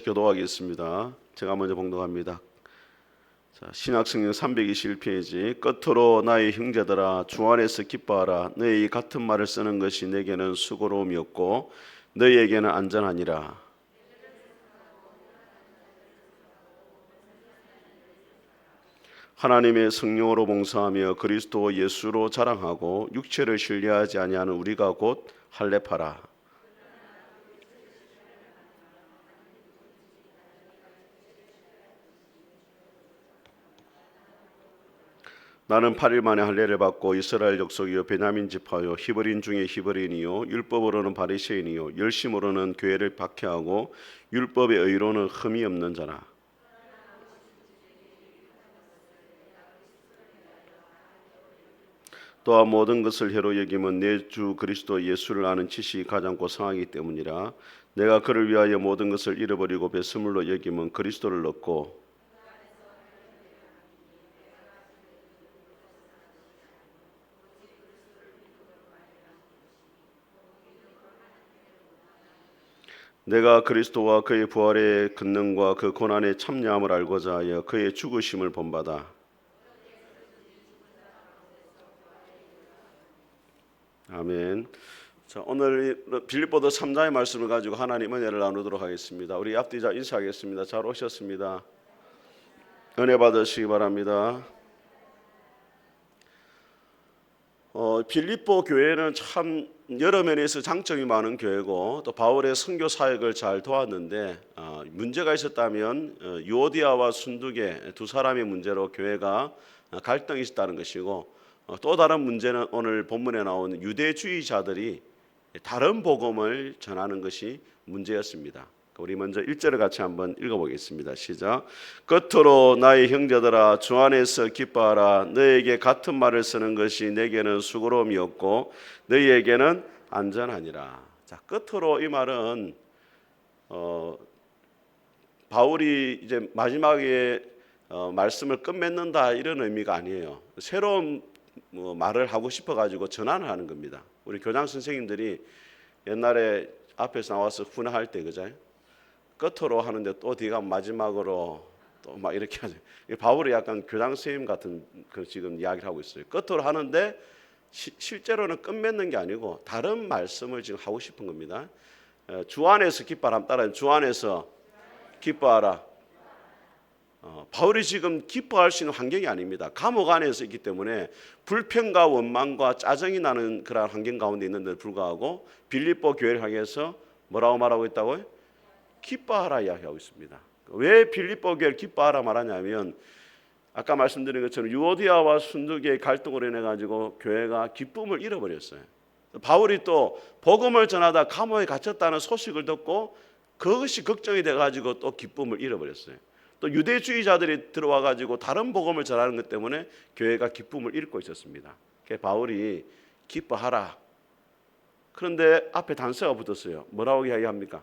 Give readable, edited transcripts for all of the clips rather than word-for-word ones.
교도하겠습니다. 제가 먼저 봉독합니다. 신약성경 321페이지. 끝으로 나의 형제들아 주 안에서 기뻐하라. 너희 같은 말을 쓰는 것이 내게는 수고로움이 없고 너희에게는 안전하니라. 하나님의 성령으로 봉사하며 그리스도 예수로 자랑하고 육체를 신뢰하지 아니하는 우리가 곧 할례파라. 나는 8일 만에 할례를 받고 이스라엘 족속이요 베냐민 지파요 히브리인 중에 히브리인이요 율법으로는 바리새인이요 열심으로는 교회를 박해하고 율법의 의로는 흠이 없는 자라. 또한 모든 것을 해로 여김은 내 주 그리스도 예수를 아는 지식이 가장 고상하기 때문이라. 내가 그를 위하여 모든 것을 잃어버리고 배설물로 여김은 그리스도를 얻고 내가 그리스도와 그의 부활의 권능과 그 고난의 참여함을 알고자 하여 그의 죽으심을 본받아. 아멘. 자, 오늘 빌립보서 3장의 말씀을 가지고 하나님 은혜를 나누도록 하겠습니다. 우리 앞뒤자 인사하겠습니다. 잘 오셨습니다. 은혜 받으시기 바랍니다. 빌립보 교회는 참 여러 면에서 장점이 많은 교회고 또 바울의 선교 사역을 잘 도왔는데 문제가 있었다면 유오디아와 순두계 두 사람의 문제로 교회가 갈등이 있었다는 것이고 또 다른 문제는 오늘 본문에 나오는 유대주의자들이 다른 복음을 전하는 것이 문제였습니다. 우리 먼저 1절을 같이 한번 읽어보겠습니다. 시작. 끝으로 나의 형제들아 주 안에서 기뻐하라. 너에게 같은 말을 쓰는 것이 내게는 수고로움이 없고 너희에게는 안전하니라. 자, 끝으로 이 말은 바울이 이제 마지막에 말씀을 끝맺는다 이런 의미가 아니에요. 새로운 말을 하고 싶어가지고 전환을 하는 겁니다. 우리 교장 선생님들이 옛날에 앞에서 나와서 훈화할 때 그죠? 끝으로 하는데 또 뒤가 마지막으로 또 막 이렇게 하죠. 바울이 약간 교장 선생님 같은 그 지금 이야기를 하고 있어요. 끝으로 하는데 실제로는 끝맺는 게 아니고 다른 말씀을 지금 하고 싶은 겁니다. 주 안에서 기뻐하라. 따라요. 주 안에서 기뻐하라. 바울이 지금 기뻐할 수 있는 환경이 아닙니다. 감옥 안에서 있기 때문에 불평과 원망과 짜증이 나는 그런 환경 가운데 있는데 불구하고 빌립보 교회를 향해서 뭐라고 말하고 있다고요? 기뻐하라 이야기하고 있습니다. 왜 빌립보 교회를 기뻐하라 말하냐면 아까 말씀드린 것처럼 유오디아와 순두계의 갈등으로 인해 가지고 교회가 기쁨을 잃어버렸어요. 바울이 또 복음을 전하다 감옥에 갇혔다는 소식을 듣고 그것이 걱정이 돼 가지고 또 기쁨을 잃어버렸어요. 또 유대주의자들이 들어와 가지고 다른 복음을 전하는 것 때문에 교회가 기쁨을 잃고 있었습니다. 그래서 바울이 기뻐하라. 그런데 앞에 단서가 붙었어요. 뭐라고 이야기합니까?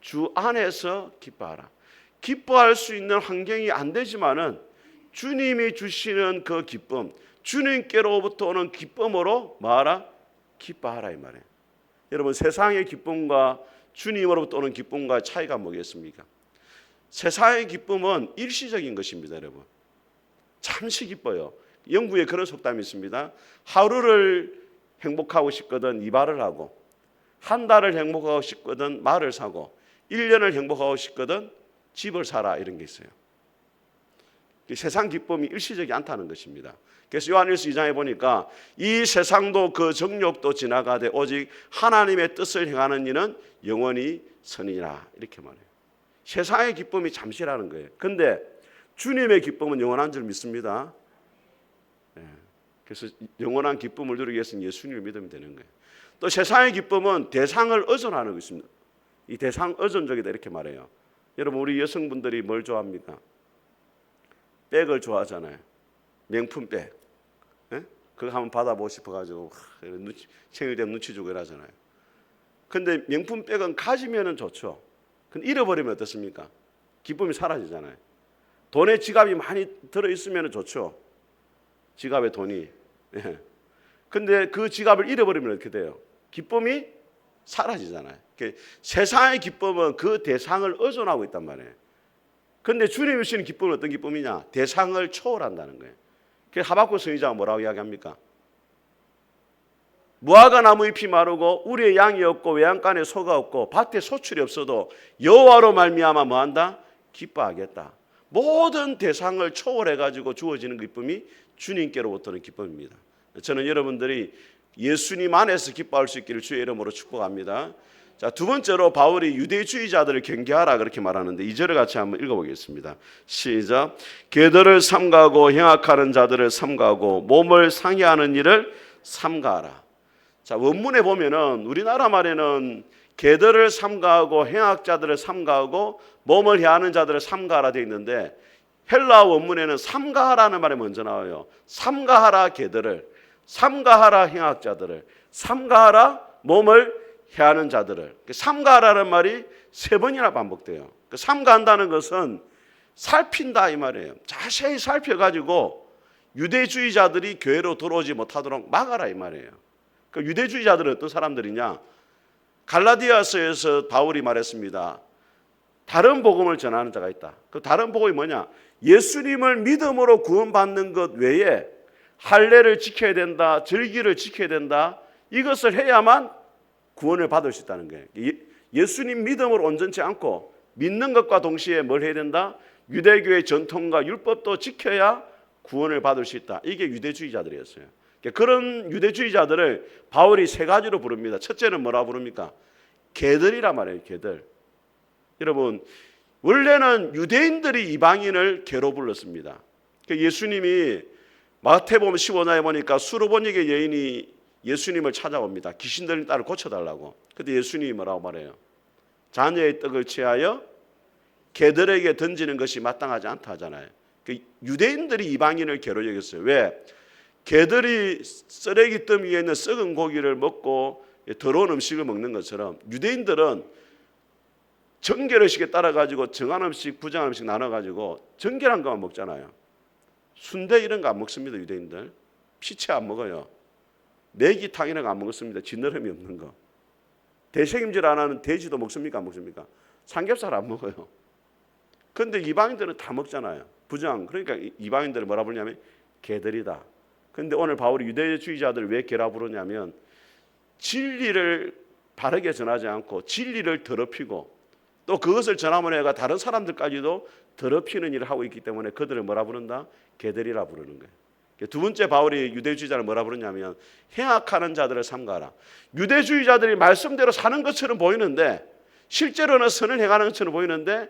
주 안에서 기뻐하라. 기뻐할 수 있는 환경이 안 되지만은 주님이 주시는 그 기쁨, 주님께로부터 오는 기쁨으로 뭐하라? 기뻐하라 이 말이에요. 여러분 세상의 기쁨과 주님으로부터 오는 기쁨과 차이가 뭐겠습니까? 세상의 기쁨은 일시적인 것입니다, 여러분. 잠시 기뻐요. 영국에 그런 속담이 있습니다. 하루를 행복하고 싶거든 이발을 하고 한 달을 행복하고 싶거든 말을 사고 1년을 행복하고 싶거든 집을 사라 이런 게 있어요. 세상 기쁨이 일시적이 않다는 것입니다. 그래서 요한일서 2장에 보니까 이 세상도 그 정욕도 지나가되 오직 하나님의 뜻을 행하는 이는 영원히 선이라 이렇게 말해요. 세상의 기쁨이 잠시라는 거예요. 그런데 주님의 기쁨은 영원한 줄 믿습니다. 그래서 영원한 기쁨을 누리기 위해서는 예수님을 믿으면 되는 거예요. 또 세상의 기쁨은 대상을 의존하는 것입니다. 이 대상 의존적이다 이렇게 말해요. 여러분 우리 여성분들이 뭘 좋아합니까? 백을 좋아하잖아요. 명품백. 그거 한번 받아보고 싶어가지고 생일 되면 눈치 주고 이러잖아요. 근데 명품백은 가지면 좋죠. 근데 잃어버리면 어떻습니까? 기쁨이 사라지잖아요. 돈에 지갑이 많이 들어있으면 좋죠. 지갑에 돈이. 근데 그 지갑을 잃어버리면 어떻게 돼요? 기쁨이 사라지잖아요. 세상의 기쁨은 그 대상을 의존하고 있단 말이에요. 그런데 주님이 주시는 기쁨은 어떤 기쁨이냐? 대상을 초월한다는 거예요. 그래서 하박국 선지자가 뭐라고 이야기합니까? 무화과 나무 잎이 마르고 우리의 양이 없고 외양간에 소가 없고 밭에 소출이 없어도 여호와로 말미암아 뭐한다? 기뻐하겠다. 모든 대상을 초월해가지고 주어지는 기쁨이 주님께로부터는 기쁨입니다. 저는 여러분들이 예수님 안에서 기뻐할 수 있기를 주의 이름으로 축복합니다. 자, 두 번째로 바울이 유대주의자들을 경계하라 그렇게 말하는데 2절을 같이 한번 읽어보겠습니다. 시작. 계들을 삼가하고 행악하는 자들을 삼가하고 몸을 상해하는 일을 삼가하라. 자, 원문에 보면은 우리나라 말에는 계들을 삼가하고 행악자들을 삼가하고 몸을 해하는 자들을 삼가하라 되어 있는데 헬라 원문에는 삼가하라는 말이 먼저 나와요. 삼가하라 계들을, 삼가하라 행악자들을, 삼가하라 몸을 해하는 자들을. 삼가하라는 말이 3번이나 반복돼요. 삼가한다는 것은 살핀다 이 말이에요. 자세히 살펴가지고 유대주의자들이 교회로 들어오지 못하도록 막아라 이 말이에요. 유대주의자들은 어떤 사람들이냐? 갈라디아서에서 바울이 말했습니다. 다른 복음을 전하는 자가 있다. 그 다른 복음이 뭐냐? 예수님을 믿음으로 구원받는 것 외에 할례를 지켜야 된다, 절기를 지켜야 된다. 이것을 해야만 구원을 받을 수 있다는 거예요. 예수님 믿음으로 온전치 않고 믿는 것과 동시에 뭘 해야 된다? 유대교의 전통과 율법도 지켜야 구원을 받을 수 있다. 이게 유대주의자들이었어요. 그런 유대주의자들을 바울이 3가지로 부릅니다. 첫째는 뭐라 부릅니까? 개들이란 말이에요. 개들. 여러분, 원래는 유대인들이 이방인을 개로 불렀습니다. 예수님이 마태복음 15장에 보니까 수르보닉의 여인이 예수님을 찾아옵니다. 귀신 들린 딸을 고쳐달라고. 그때 예수님이 뭐라고 말해요? 자녀의 떡을 취하여 개들에게 던지는 것이 마땅하지 않다 하잖아요. 유대인들이 이방인을 개로 여겼어요. 왜? 개들이 쓰레기 더미 위에 있는 썩은 고기를 먹고 더러운 음식을 먹는 것처럼 유대인들은 정결의식에 따라가지고 정한 음식, 부정한 음식 나눠가지고 정결한 것만 먹잖아요. 순대 이런 거 안 먹습니다. 유대인들. 피채 안 먹어요. 메기탕 이런 거 안 먹습니다. 지느러미 없는 거. 대책임질 안 하는 돼지도 먹습니까? 안 먹습니까? 삼겹살 안 먹어요. 그런데 이방인들은 다 먹잖아요. 부정. 그러니까 이방인들은 뭐라 부르냐면 개들이다. 그런데 오늘 바울이 유대주의자들을 왜 개라 부르냐면 진리를 바르게 전하지 않고 진리를 더럽히고 또 그것을 전함으로 해가 다른 사람들까지도 더럽히는 일을 하고 있기 때문에 그들을 뭐라 부른다? 개들이라 부르는 거예요. 두 번째 바울이 유대주의자를 뭐라 부르냐면 행악하는 자들을 삼가라. 유대주의자들이 말씀대로 사는 것처럼 보이는데 실제로는 선을 행하는 것처럼 보이는데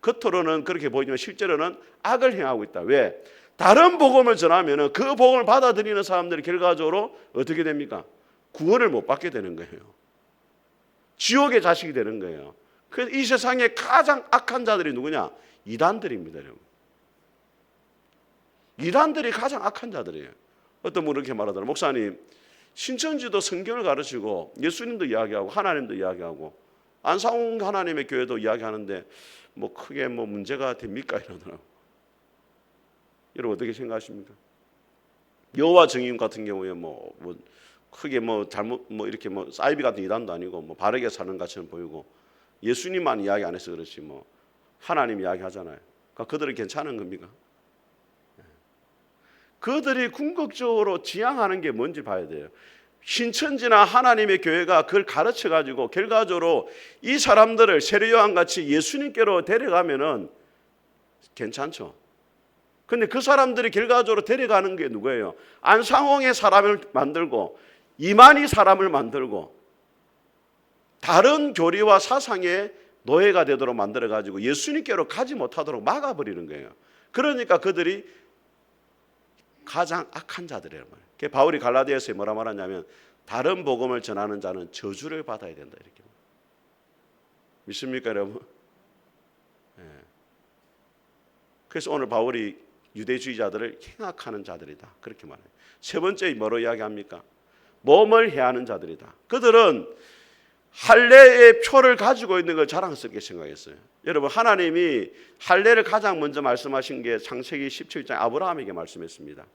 겉으로는 그렇게 보이지만 실제로는 악을 행하고 있다. 왜? 다른 복음을 전하면 그 복음을 받아들이는 사람들이 결과적으로 어떻게 됩니까? 구원을 못 받게 되는 거예요. 지옥의 자식이 되는 거예요. 그래서 이 세상에 가장 악한 자들이 누구냐? 이단들입니다. 여러분. 이단들이 가장 악한 자들이에요. 어떤 분은 이렇게 말하더라고요. 목사님, 신천지도 성경을 가르치고 예수님도 이야기하고 하나님도 이야기하고 안상홍 하나님의 교회도 이야기하는데 뭐 크게 뭐 문제가 됩니까? 이러더라고요. 여러분 어떻게 생각하십니까? 여호와 증인 같은 경우에 뭐 크게 뭐 잘못 뭐 이렇게 뭐 사이비 같은 이단도 아니고 뭐 바르게 사는 것처럼 보이고 예수님만 이야기 안 해서 그렇지 뭐 하나님 이야기하잖아요. 그러니까 그들은 괜찮은 겁니까? 그들이 궁극적으로 지향하는 게 뭔지 봐야 돼요. 신천지나 하나님의 교회가 그걸 가르쳐가지고 결과적으로 이 사람들을 세례요한같이 예수님께로 데려가면은 괜찮죠. 근데 그 사람들이 결과적으로 데려가는 게 누구예요? 안상홍의 사람을 만들고 이만희 사람을 만들고 다른 교리와 사상의 노예가 되도록 만들어가지고 예수님께로 가지 못하도록 막아버리는 거예요. 그러니까 그들이 가장 악한 자들이란 말이에요. 바울이 갈라디아서에 뭐라 말하냐면 다른 복음을 전하는 자는 저주를 받아야 된다 이렇게. 믿습니까 여러분? 네. 그래서 오늘 바울이 유대주의자들을 행악하는 자들이다 그렇게 말해요. 세 번째 뭐로 이야기합니까? 몸을 해하는 자들이다. 그들은 할례의 표를 가지고 있는 걸 자랑스럽게 생각했어요. 여러분 하나님이 할례를 가장 먼저 말씀하신 게 창세기 17장 아브라함에게 말씀했습니다.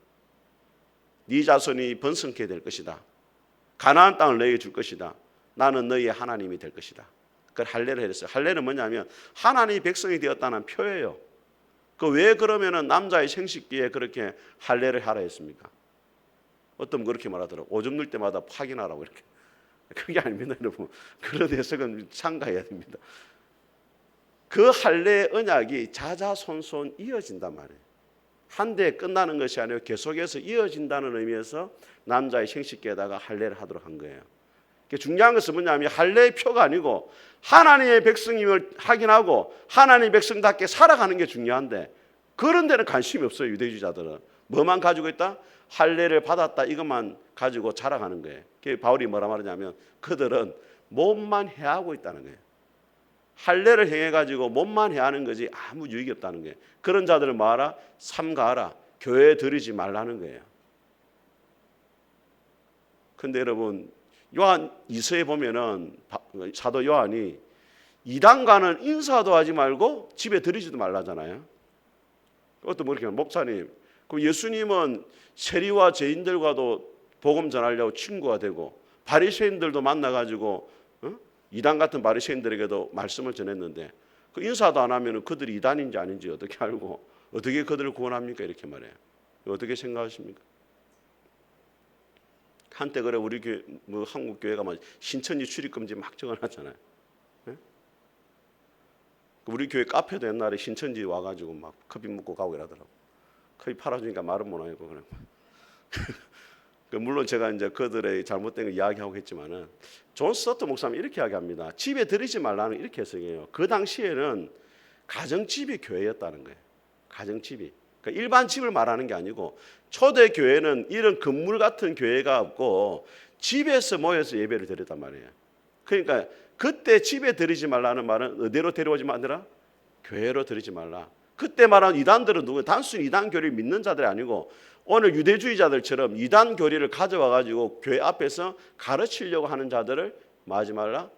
네 자손이 번성케 될 것이다. 가나안 땅을 너에게 줄 것이다. 나는 너희의 하나님이 될 것이다. 그걸 할례를 했어요. 할례는 뭐냐면 하나님이 백성이 되었다는 표예요. 그 왜 그러면은 남자의 생식기에 그렇게 할례를 하라 했습니까? 어떤 그렇게 말하더라고. 오줌 넣을 때마다 확인하라고 이렇게. 그게 아닙니다, 여러분. 그런 해석은 참가해야 됩니다. 그 할례 언약이 자자손손 이어진단 말이에요. 한 대에 끝나는 것이 아니라 계속해서 이어진다는 의미에서 남자의 생식기에다가 할례를 하도록 한 거예요. 중요한 것은 뭐냐면 할례의 표가 아니고 하나님의 백성임을 확인하고 하나님의 백성답게 살아가는 게 중요한데 그런 데는 관심이 없어요. 유대주의자들은. 뭐만 가지고 있다? 할례를 받았다 이것만 가지고 자랑하는 거예요. 바울이 뭐라 말하냐면 그들은 몸만 해하고 있다는 거예요. 할례를 행해가지고 몸만 해하는 거지 아무 유익이 없다는 거예요. 그런 자들을 뭐하라? 삼가하라. 교회에 들이지 말라는 거예요. 근데 여러분 요한 2서에 보면은 사도 요한이 이단과는 인사도 하지 말고 집에 들이지도 말라잖아요. 그것도 뭐 이렇게 목사님, 그럼 예수님은 세리와 죄인들과도 복음 전하려고 친구가 되고 바리새인들도 만나가지고 이단 같은 바리새인들에게도 말씀을 전했는데 그 인사도 안 하면 그들이 이단인지 아닌지 어떻게 알고 어떻게 그들을 구원합니까? 이렇게 말해요. 어떻게 생각하십니까? 한때 그래 우리 교회 뭐 한국 교회가 막 신천지 출입금지 막 적어놨잖아요. 네? 우리 교회 카페도 옛날에 신천지 와가지고 막 커피 먹고 가고 이러더라고. 커피 팔아주니까 말은 못 하고 그래. 물론 제가 이제 그들의 잘못된 거 이야기하고 했지만은 존 스토트 목사님 이렇게 이야기합니다. 집에 들이지 말라는 이렇게 해석해요. 그 당시에는 가정집이 교회였다는 거예요. 가정집이. 그러니까 일반 집을 말하는 게 아니고 초대 교회는 이런 건물 같은 교회가 없고 집에서 모여서 예배를 드렸단 말이에요. 그러니까 그때 집에 드리지 말라는 말은 어디로 데려오지 말라? 교회로 드리지 말라. 그때 말하는 이단들은 누구? 단순히 이단 교리를 믿는 자들이 아니고 오늘 유대주의자들처럼 이단 교리를 가져와 가지고 교회 앞에서 가르치려고 하는 자들을 뭐 하지 말라?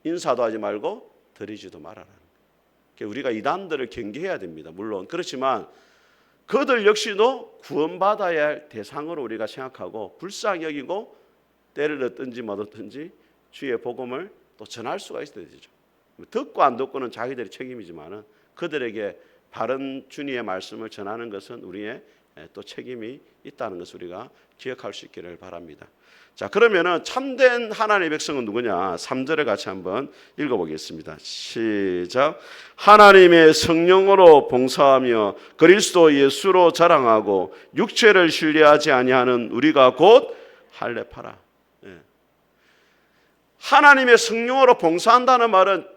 인사도 하지 말고 드리지도 말아라. 우리가 이단들을 경계해야 됩니다. 물론 그렇지만 그들 역시도 구원받아야 할 대상으로 우리가 생각하고 불쌍히 여기고 때를 얻든지 못 얻든지 주의 복음을 또 전할 수가 있어야 되죠. 듣고 안 듣고는 자기들의 책임이지만은 그들에게 바른 주님의 말씀을 전하는 것은 우리의 또 책임이 있다는 것을 우리가 기억할 수 있기를 바랍니다. 자, 그러면은 참된 하나님의 백성은 누구냐? 3절을 같이 한번 읽어보겠습니다. 시작. 하나님의 성령으로 봉사하며 그리스도 예수로 자랑하고 육체를 신뢰하지 아니하는 우리가 곧 할례파라. 예. 하나님의 성령으로 봉사한다는 말은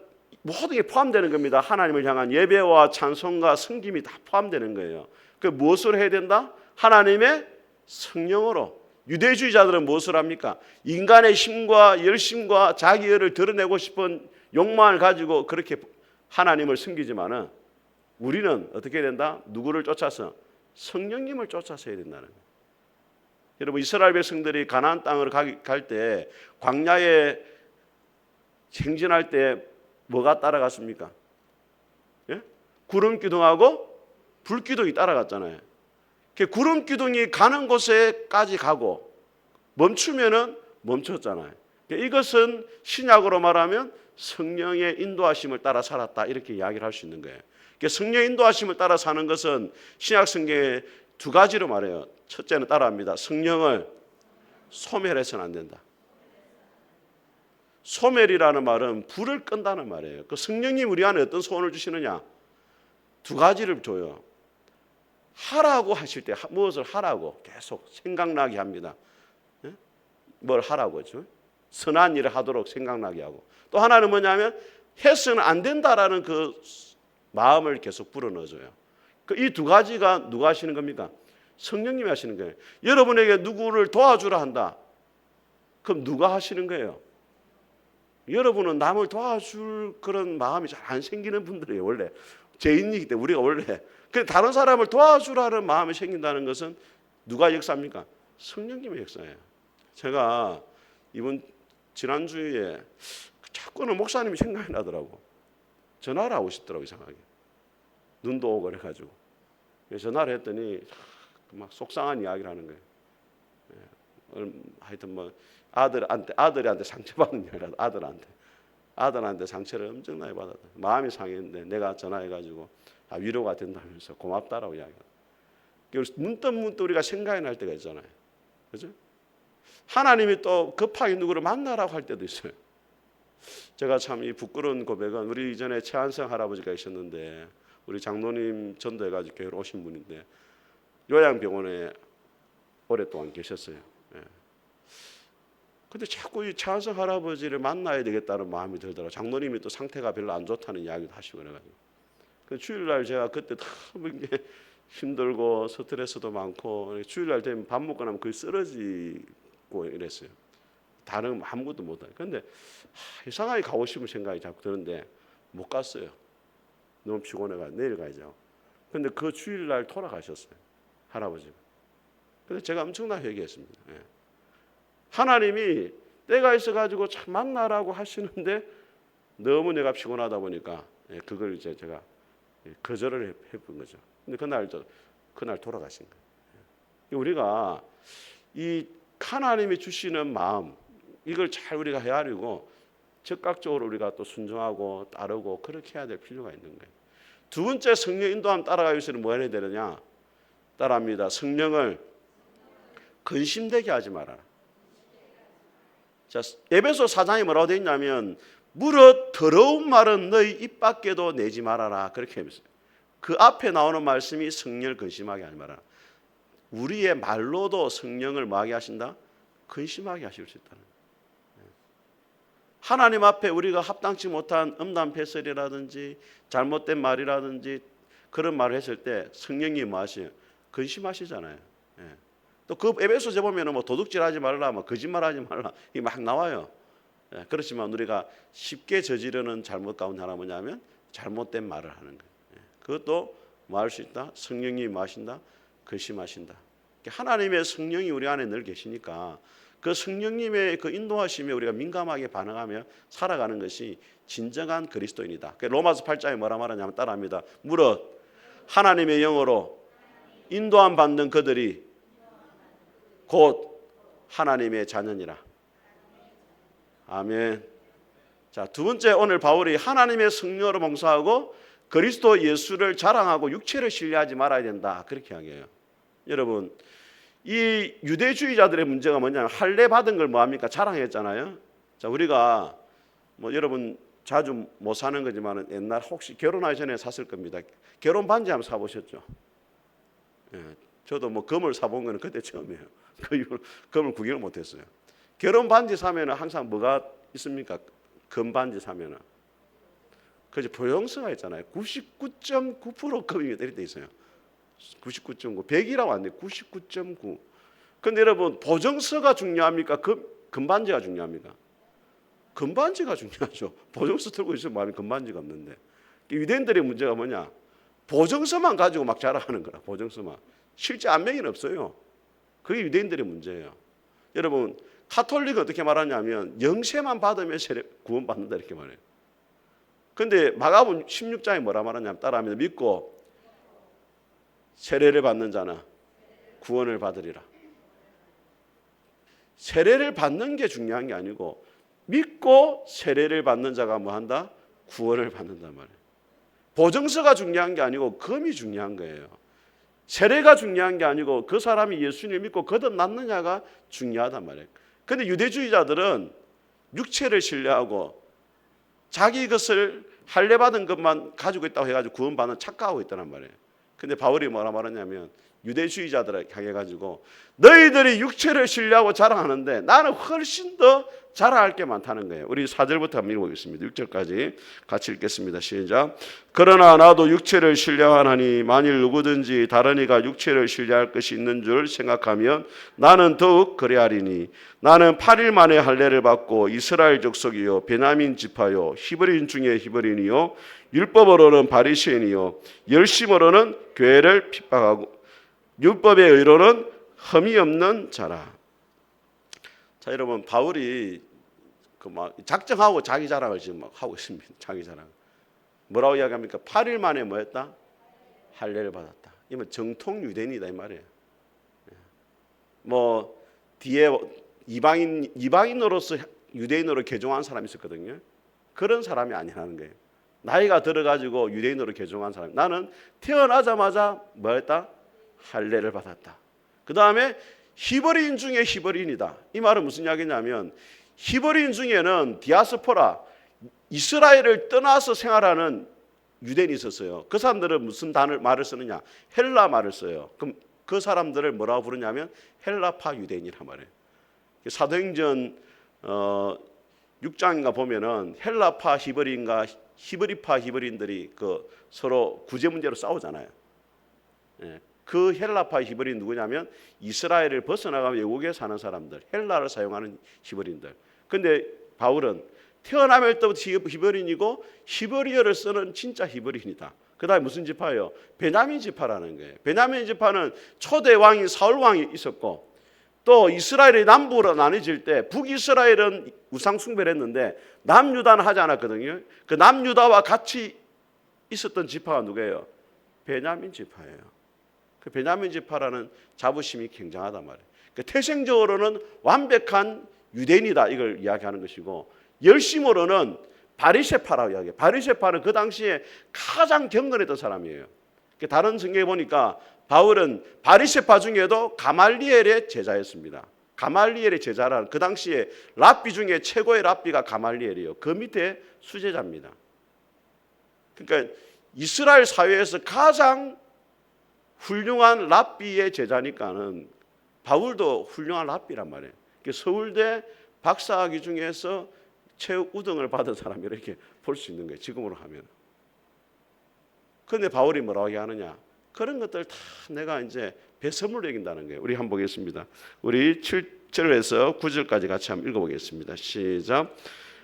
모든 게 포함되는 겁니다. 하나님을 향한 예배와 찬송과 섬김이 다 포함되는 거예요. 그 무엇을 해야 된다? 하나님의 성령으로. 유대주의자들은 무엇을 합니까? 인간의 힘과 열심과 자기를 드러내고 싶은 욕망을 가지고 그렇게 하나님을 섬기지만은 우리는 어떻게 해야 된다? 누구를 쫓아서? 성령님을 쫓아서 해야 된다는 거예요. 여러분 이스라엘 백성들이 가나안 땅으로 갈 때 광야에 행진할 때 뭐가 따라갔습니까? 예? 구름 기둥하고 불 기둥이 따라갔잖아요. 구름 기둥이 가는 곳에까지 가고 멈추면은 멈췄잖아요. 이것은 신약으로 말하면 성령의 인도하심을 따라 살았다 이렇게 이야기를 할 수 있는 거예요. 성령의 인도하심을 따라 사는 것은 신약 성경에 두 가지로 말해요. 첫째는 따라합니다. 성령을 소멸해서는 안 된다. 소멸이라는 말은 불을 끈다는 말이에요. 그 성령님 우리 안에 어떤 소원을 주시느냐? 두 가지를 줘요. 하라고 하실 때 무엇을 하라고 계속 생각나게 합니다. 뭘 하라고 했죠? 선한 일을 하도록 생각나게 하고 또 하나는 뭐냐면 해서는 안 된다라는 그 마음을 계속 불어넣어줘요. 이 두 가지가 누가 하시는 겁니까? 성령님이 하시는 거예요. 여러분에게 누구를 도와주라 한다. 그럼 누가 하시는 거예요? 여러분은 남을 도와줄 그런 마음이 잘 안 생기는 분들이에요. 원래 죄인이기 때문에 우리가 원래 다른 사람을 도와주라는 마음이 생긴다는 것은 누가 역사입니까? 성령님의 역사예요. 제가 이번 지난주에 자꾸는 목사님이 생각이 나더라고. 전화를 하고 싶더라고 이상하게. 눈도 오고 그래가지고 전화를 했더니 막 속상한 이야기를 하는 거예요. 하여튼 뭐 아들한테 상처받은 게 아니라 아들한테 상처를 엄청나게 받았다. 마음이 상했는데 내가 전화해가지고 위로가 된다면서 고맙다라고 이야기하고. 문득 우리가 생각이 날 때가 있잖아요. 그죠? 하나님이 또 급하게 누구를 만나라고 할 때도 있어요. 제가 참 이 부끄러운 고백은 우리 이전에 최한성 할아버지가 있었는데 우리 장로님 전도해가지고 교회로 오신 분인데 요양병원에 오랫동안 계셨어요. 예. 근데 자꾸 이 최한성 할아버지를 만나야 되겠다는 마음이 들더라고요. 장로님이 또 상태가 별로 안 좋다는 이야기도 하시고 그래가지고. 그 주일날 제가 그때 너무 이게 힘들고 스트레스도 많고 주일날 되면 밥 먹고 나면 거의 쓰러지고 이랬어요. 다른 아무것도 못해요. 그런데 이상하게 가고 싶은 생각이 자꾸 드는데 못 갔어요. 너무 피곤해가지고 내일 가야죠. 그런데 그 주일날 돌아가셨어요. 할아버지가. 그래서 제가 엄청나게 회개했습니다. 예. 하나님이 때가 있어가지고 참 만나라고 하시는데 너무 내가 피곤하다 보니까 그걸 이제 제가 거절을 해본 거죠. 근데 그날 돌아가신 거예요. 우리가 이 하나님이 주시는 마음 이걸 잘 우리가 헤아리고 적극적으로 우리가 또 순종하고 따르고 그렇게 해야 될 필요가 있는 거예요. 두 번째 성령 인도함 따라가기 위해서는 뭐 해야 되느냐? 따라합니다. 성령을 근심되게 하지 말아라. 자, 에베소 4장에 뭐라고 되어 있냐면 무릇 더러운 말은 너희 입 밖에도 내지 말아라. 그렇게 했어요. 그 앞에 나오는 말씀이 성령을 근심하게 하지 말아라. 우리의 말로도 성령을 뭐하게 하신다? 근심하게 하실 수 있다는 거예요. 하나님 앞에 우리가 합당치 못한 음담패설이라든지 잘못된 말이라든지 그런 말을 했을 때 성령이 뭐 하시요? 근심하시잖아요. 예. 또 그 에베소서 보면은 뭐 도둑질하지 말라, 뭐 거짓말하지 말라 이 막 나와요. 예. 그렇지만 우리가 쉽게 저지르는 잘못 가운데 하나 뭐냐면 잘못된 말을 하는 거예요. 예. 그것도 뭐 할 수 있다? 성령이 뭐 하신다? 근심하신다. 하나님의 성령이 우리 안에 늘 계시니까 그 성령님의 그 인도하심에 우리가 민감하게 반응하며 살아가는 것이 진정한 그리스도인이다. 로마서 8장에 뭐라 말하냐면 따라합니다. 무릇 하나님의 영으로 인도함 받는 그들이 곧 하나님의 자녀니라. 아멘. 자, 두 번째 오늘 바울이 하나님의 성령으로 봉사하고 그리스도 예수를 자랑하고 육체를 신뢰하지 말아야 된다. 그렇게 이야기해요. 여러분, 이 유대주의자들의 문제가 뭐냐면 할례 받은 걸 뭐합니까? 자랑했잖아요. 자, 우리가 뭐 여러분 자주 못 사는 거지만 옛날 혹시 결혼하기 전에 샀을 겁니다. 결혼 반지 한번 사보셨죠? 예, 저도 뭐 금을 사본 거는 그때 처음이에요. 그 이후로 금을 구경을 못했어요. 결혼 반지 사면은 항상 뭐가 있습니까? 금 반지 사면은 그래서 보형서가 있잖아요. 99.9% 금이 이렇게 돼 있어요. 99.9, 100이라고 안 돼. 99.9. 근데 여러분 보정서가 중요합니까? 금반지가 중요합니까? 금반지가 중요하죠. 보정서 들고 있으면 마음이 금반지가 없는데. 유대인들의 문제가 뭐냐? 보정서만 가지고 막 자랑하는 거라. 보정서만. 실제 안명이는 없어요. 그게 유대인들의 문제예요. 여러분 카톨릭은 어떻게 말하냐면 영세만 받으면 구원받는다 이렇게 말해요. 근데 마가복음 16장에 뭐라 말하냐면 따라하면 믿고 세례를 받는 자는 구원을 받으리라. 세례를 받는 게 중요한 게 아니고 믿고 세례를 받는 자가 뭐 한다? 구원을 받는단 말이에요. 보증서가 중요한 게 아니고 금이 중요한 거예요. 세례가 중요한 게 아니고 그 사람이 예수님을 믿고 거듭났느냐가 중요하단 말이에요. 그런데 유대주의자들은 육체를 신뢰하고 자기 것을 할례 받은 것만 가지고 있다고 해가지고 구원받는 착각하고 있다는 말이에요. 근데 바울이 뭐라 말하냐면 유대주의자들을 향해 가지고 너희들이 육체를 신뢰하고 자랑하는데 나는 훨씬 더 자랑할 게 많다는 거예요. 우리 4절부터 한번 읽어보겠습니다. 6절까지 같이 읽겠습니다. 시작. 그러나 나도 육체를 신뢰하나니 만일 누구든지 다른 이가 육체를 신뢰할 것이 있는 줄 생각하면 나는 더욱 그래하리니 나는 8일 만에 할례를 받고 이스라엘 족속이요 베냐민 지파요 히브리인 중에 히브리인이요 율법으로는 바리새인이요 열심으로는 교회를 핍박하고 율법의 의로는 흠이 없는 자라. 자, 여러분 바울이 그 막 작정하고 자기 자랑을 지금 막 하고 있습니다. 자기 자랑. 뭐라고 이야기합니까? 8일 만에 뭐했다? 할례를 받았다. 이면 정통 유대인이다 이 말이에요. 뭐 뒤에 이방인으로서 유대인으로 개종한 사람이 있었거든요. 그런 사람이 아니라는 거예요. 나이가 들어가지고 유대인으로 개종한 사람. 나는 태어나자마자 뭐 했다? 할례를 받았다. 그 다음에 히브리인 중에 히브리인이다. 이 말은 무슨 이야기냐면 히브리인 중에는 디아스포라, 이스라엘을 떠나서 생활하는 유대인이 있었어요. 그 사람들은 무슨 말을 쓰느냐? 헬라 말을 써요. 그럼 그 사람들을 뭐라고 부르냐면 헬라파 유대인이란 말이에요. 사도행전 6장인가 보면은 헬라파 히브리인과 히브리파 히브리인들이 그 서로 구제 문제로 싸우잖아요. 그 헬라파 히브리인 누구냐면 이스라엘을 벗어나가 외국에 사는 사람들, 헬라를 사용하는 히브리인들. 근데 바울은 태어나면 때부터 히브리인이고 히브리어를 쓰는 진짜 히브리인이다. 그 다음에 무슨 지파예요? 베냐민 지파라는 거예요. 베냐민 지파는 초대 왕인 사울 왕이 있었고 또 이스라엘이 남부로 나눠질 때 북이스라엘은 우상 숭배를 했는데 남유다는 하지 않았거든요. 그 남유다와 같이 있었던 지파가 누구예요? 베냐민 지파예요. 그 베냐민 지파라는 자부심이 굉장하단 말이에요. 그 태생적으로는 완벽한 유대인이다 이걸 이야기하는 것이고 열심으로는 바리새파라고 이야기해요. 바리새파는 그 당시에 가장 경건했던 사람이에요. 다른 성경에 보니까 바울은 바리새파 중에도 가말리엘의 제자였습니다. 가말리엘의 제자라는 그 당시에 랍비 중에 최고의 랍비가 가말리엘이에요. 그 밑에 수제자입니다. 그러니까 이스라엘 사회에서 가장 훌륭한 랍비의 제자니까는 바울도 훌륭한 랍비란 말이에요. 서울대 박사학위 중에서 최우등을 받은 사람이 이렇게 볼 수 있는 거예요. 지금으로 하면. 그런데 바울이 뭐라고 하느냐? 그런 것들 다 내가 이제 배설물로 여긴다는 거예요. 우리 한번 보겠습니다. 우리 7절에서 9절까지 같이 한번 읽어보겠습니다. 시작.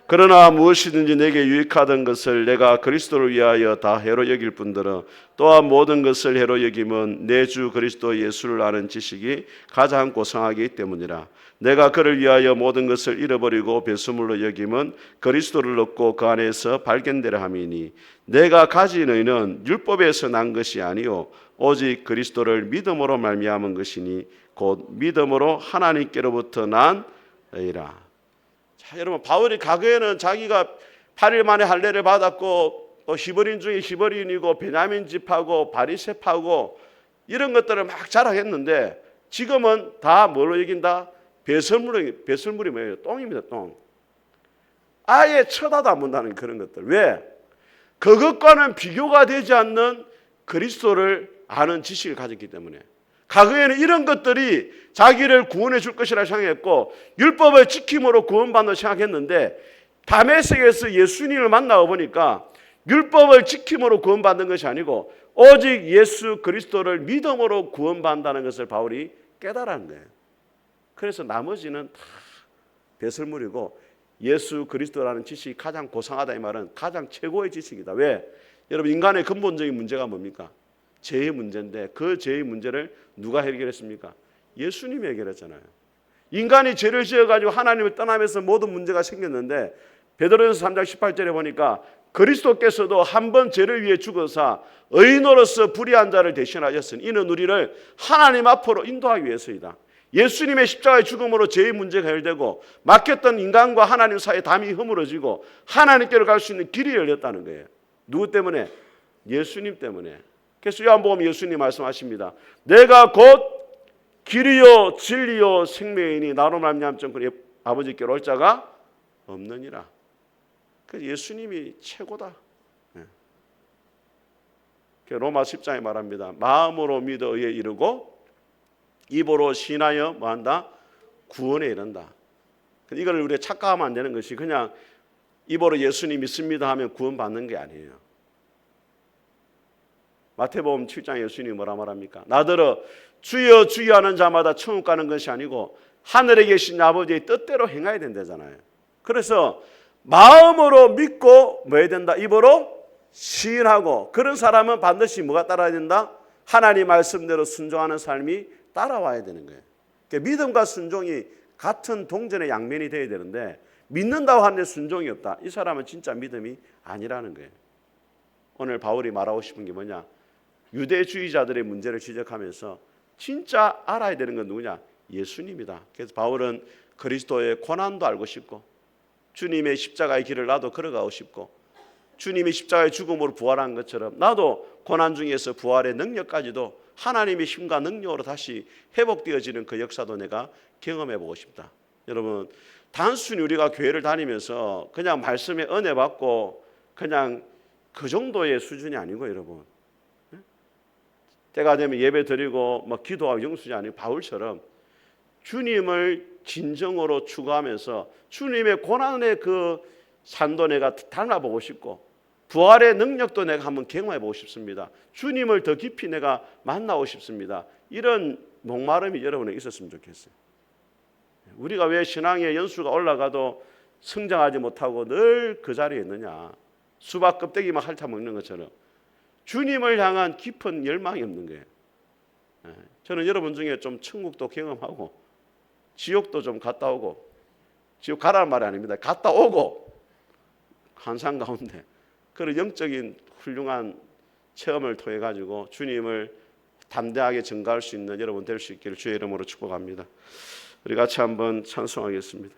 그러나 무엇이든지 내게 유익하던 것을 내가 그리스도를 위하여 다 해로 여길 뿐더러 또한 모든 것을 해로 여김은 내 주 그리스도 예수를 아는 지식이 가장 고상하기 때문이라. 내가 그를 위하여 모든 것을 잃어버리고 배수물로 여김은 그리스도를 얻고 그 안에서 발견되려 함이니 내가 가진 의는 율법에서 난 것이 아니요 오직 그리스도를 믿음으로 말미암은 것이니 곧 믿음으로 하나님께로부터 난 의라. 자, 여러분 바울이 과거에는 자기가 8일 만에 할례를 받았고 또 히브리인 중에 히브리인이고 베냐민 지파고 바리새파고 이런 것들을 막 자랑했는데 지금은 다 뭘로 여긴다? 배설물이 뭐예요? 똥입니다. 똥. 아예 쳐다도 안 본다는 그런 것들. 왜? 그것과는 비교가 되지 않는 그리스도를 아는 지식을 가졌기 때문에. 과거에는 이런 것들이 자기를 구원해 줄 것이라 생각했고 율법을 지킴으로 구원받는 생각했는데 다메섹에서 예수님을 만나고 보니까 율법을 지킴으로 구원받는 것이 아니고 오직 예수 그리스도를 믿음으로 구원받는다는 것을 바울이 깨달은 거예요. 그래서 나머지는 다 배설물이고 예수 그리스도라는 지식이 가장 고상하다 이 말은 가장 최고의 지식이다. 왜? 여러분 인간의 근본적인 문제가 뭡니까? 죄의 문제인데 그 죄의 문제를 누가 해결했습니까? 예수님이 해결했잖아요. 인간이 죄를 지어가지고 하나님을 떠나면서 모든 문제가 생겼는데 베드로전서 3장 18절에 보니까 그리스도께서도 한 번 죄를 위해 죽어서 의인으로서 불의한 자를 대신하셨으니 이는 우리를 하나님 앞으로 인도하기 위해서이다. 예수님의 십자가의 죽음으로 죄의 문제가 해결되고 막혔던 인간과 하나님 사이의 담이 허물어지고 하나님께로 갈 수 있는 길이 열렸다는 거예요. 누구 때문에? 예수님 때문에. 그래서 요한복음 예수님 말씀하십니다. 내가 곧 길이요 진리요 생명이니 나로 말미암 아버지께로 올 자가 없느니라. 그래서 예수님이 최고다. 로마 10장에 말합니다. 마음으로 믿어 의에 이르고 입으로 신하여 뭐한다? 구원에 이른다. 이걸 우리가 착각하면 안 되는 것이 그냥 입으로 예수님 믿습니다 하면 구원받는 게 아니에요. 마태복음 7장에 예수님이 뭐라 말합니까? 나더러 주여 주여 하는 자마다 천국 가는 것이 아니고 하늘에 계신 아버지의 뜻대로 행해야 된다잖아요. 그래서 마음으로 믿고 뭐 해야 된다? 입으로 시인하고 그런 사람은 반드시 뭐가 따라야 된다? 하나님 말씀대로 순종하는 삶이 따라와야 되는 거예요. 그러니까 믿음과 순종이 같은 동전의 양면이 돼야 되는데 믿는다고 하는데 순종이 없다. 이 사람은 진짜 믿음이 아니라는 거예요. 오늘 바울이 말하고 싶은 게 뭐냐? 유대주의자들의 문제를 지적하면서 진짜 알아야 되는 건 누구냐? 예수님이다. 그래서 바울은 그리스도의 고난도 알고 싶고 주님의 십자가의 길을 나도 걸어가고 싶고 주님이 십자가의 죽음으로 부활한 것처럼 나도 고난 중에서 부활의 능력까지도 하나님의 힘과 능력으로 다시 회복되어지는 그 역사도 내가 경험해 보고 싶다. 여러분, 단순히 우리가 교회를 다니면서 그냥 말씀에 은혜 받고 그냥 그 정도의 수준이 아니고 여러분, 때가 되면 예배 드리고 뭐 기도하고 영수지 아니고 바울처럼 주님을 진정으로 추구하면서 주님의 고난의 그 산도 내가 닮아보고 싶고 부활의 능력도 내가 한번 경험해 보고 싶습니다. 주님을 더 깊이 내가 만나고 싶습니다. 이런 목마름이 여러분에게 있었으면 좋겠어요. 우리가 왜 신앙의 연수가 올라가도 성장하지 못하고 늘 그 자리에 있느냐. 수박 껍데기만 핥아먹는 것처럼 주님을 향한 깊은 열망이 없는 거예요. 저는 여러분 중에 좀 천국도 경험하고 지옥도 좀 갔다 오고, 지옥 가라는 말이 아닙니다. 갔다 오고 환상 가운데 그런 영적인 훌륭한 체험을 통해 가지고 주님을 담대하게 증거할 수 있는 여러분 될 수 있기를 주의 이름으로 축복합니다. 우리 같이 한번 찬송하겠습니다.